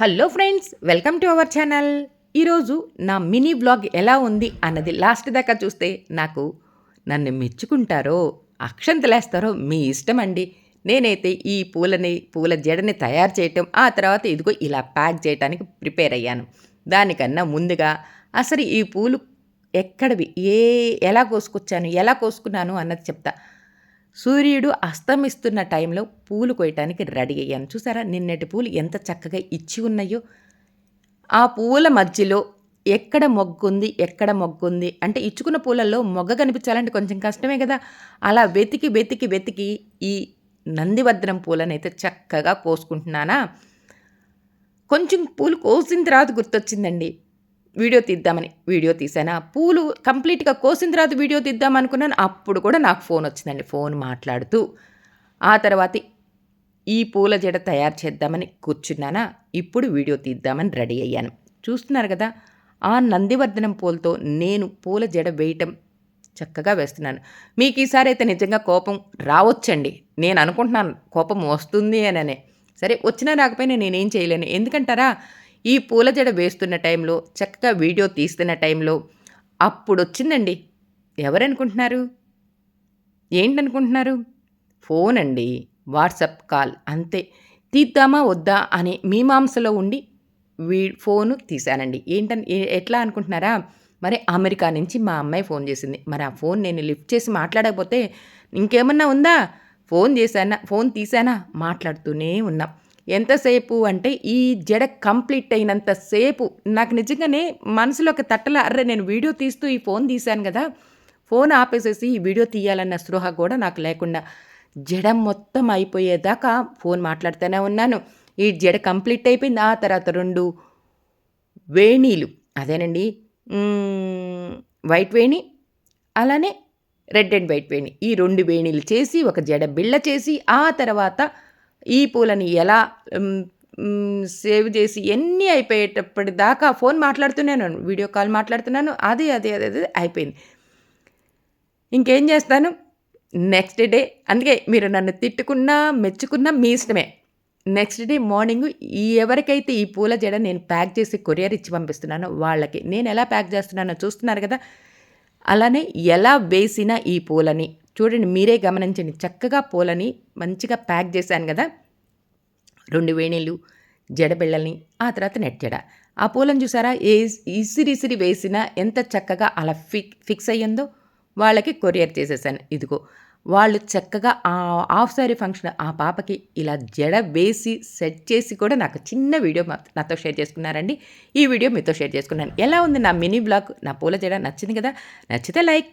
Hello friends, welcome to our channel. ఈరోజు నా mini vlog ఎలా ఉంది అన్నది లాస్ట్ దాకా చూస్తే నన్ను మెచ్చుకుంటారో అక్షంతలేస్తారో మీ ఇష్టం అండి. నేనైతే ఈ పూల జడని తయారు చేయటం, ఆ తర్వాత ఇదిగో ఇలా ప్యాక్ చేయడానికి ప్రిపేర్ అయ్యాను. దానికన్నా ముందుగా అసలు ఈ పూలు ఎక్కడివి, ఎలా కోసుకొచ్చాను, ఎలా కోసుకున్నాను అన్నది చెప్తా. సూర్యుడు అస్తమిస్తున్న టైంలో పూలు కోయటానికి రెడీ అయ్యాను. చూసారా నిన్నటి పూలు ఎంత చక్కగా ఇచ్చి ఉన్నాయో. ఆ పూల మధ్యలో ఎక్కడ మొగ్గుంది అంటే ఇచ్చుకున్న పూలల్లో మొగ్గ కనిపించాలంటే కొంచెం కష్టమే కదా. అలా వెతికి ఈ నందివర్ధనం పూలనైతే చక్కగా కోసుకుంటున్నానా. కొంచెం పూలు కోసిన తర్వాత గుర్తొచ్చిందండి, వీడియో తీసానా. పూలు కంప్లీట్గా కోసిన తర్వాత వీడియో తీద్దామనుకున్నాను. అప్పుడు కూడా నాకు ఫోన్ వచ్చిందండి. ఫోన్ మాట్లాడుతూ ఆ తర్వాత ఈ పూల జడ తయారు చేద్దామని కూర్చున్నానా. ఇప్పుడు వీడియో తీద్దామని రెడీ అయ్యాను. చూస్తున్నారు కదా, ఆ నందివర్ధనం పూలతో నేను పూల జడ వేయటం చక్కగా వేస్తున్నాను. మీకు ఈసారి అయితే నిజంగా కోపం రావచ్చండి. నేను అనుకుంటున్నాను కోపం వస్తుంది అననే. సరే, వచ్చినా రాకపోయినా నేనేం చేయలేను. ఎందుకంటారా, ఈ పూల జడ వేస్తున్న టైంలో, చక్కగా వీడియో తీస్తున్న టైంలో అప్పుడొచ్చిందండి. ఎవరనుకుంటున్నారు? ఏంటనుకుంటున్నారు? ఫోన్ అండి. వాట్సాప్ కాల్ అంతే. తీద్దామా వద్దా అనే మీమాంసలో ఉండి ఫోను తీశానండి. ఎట్లా అనుకుంటున్నారా? మరి అమెరికా నుంచి మా అమ్మాయి ఫోన్ చేసింది. మరి ఆ ఫోన్ నేను లిఫ్ట్ చేసి మాట్లాడకపోతే ఇంకేమన్నా ఉందా? ఫోన్ తీసానా, మాట్లాడుతూనే ఉన్నా. ఎంతసేపు అంటే ఈ జడ కంప్లీట్ అయినంత సేపు నాకు నిజంగానే మనసులో ఒక తట్టల, అర్రే నేను వీడియో తీస్తూ ఈ ఫోన్ తీశాను కదా, ఫోన్ ఆపేసేసి ఈ వీడియో తీయాలన్న స్పృహ కూడా నాకు లేకుండా జడ మొత్తం అయిపోయేదాకా ఫోన్ మాట్లాడుతూనే ఉన్నాను. ఈ జడ కంప్లీట్ అయిపోయింది. ఆ తర్వాత 2 వేణీలు, అదేనండి, వైట్ వేణి, అలానే రెడ్ అండ్ వైట్ వేణి, ఈ 2 వేణీలు చేసి ఒక జడ బిళ్ళ చేసి, ఆ తర్వాత ఈ పూలని ఎలా సేవ్ చేసి ఎన్ని అయిపోయేటప్పటిదాకా ఫోన్ మాట్లాడుతున్నాను, వీడియో కాల్ మాట్లాడుతున్నాను. అదే అయిపోయింది. ఇంకేం చేస్తాను. నెక్స్ట్ డే, అందుకే మీరు నన్ను తిట్టుకున్నా మెచ్చుకున్నా మీ ఇష్టమే. నెక్స్ట్ డే మార్నింగ్ ఎవరికైతే ఈ పూల జడ నేను ప్యాక్ చేసి కొరియర్ ఇచ్చి పంపిస్తున్నానో వాళ్ళకి నేను ఎలా ప్యాక్ చేస్తున్నానో చూస్తున్నారు కదా. అలానే ఎలా వేసిన ఈ పూలని చూడండి, మీరే గమనించండి. చక్కగా పూలని మంచిగా ప్యాక్ చేశాను కదా. 2 వేణీలు, జడబిళ్ళల్ని, ఆ తర్వాత నెట్ జడ. ఆ పూలను చూసారా, ఇసిరిసిరి వేసినా ఎంత చక్కగా అలా ఫిక్స్ అయ్యిందో. వాళ్ళకి కొరియర్ చేసేసాను. ఇదిగో వాళ్ళు చక్కగా ఆ హాఫ్ సారీ ఫంక్షన్ ఆ పాపకి ఇలా జడ వేసి సెట్ చేసి కూడా నాకు చిన్న వీడియో నాతో షేర్ చేసుకున్నారండి. ఈ వీడియో మీతో షేర్ చేసుకున్నాను. ఎలా ఉంది నా మినీ బ్లాగ్, నా పూల జడ నచ్చింది కదా? నచ్చితే లైక్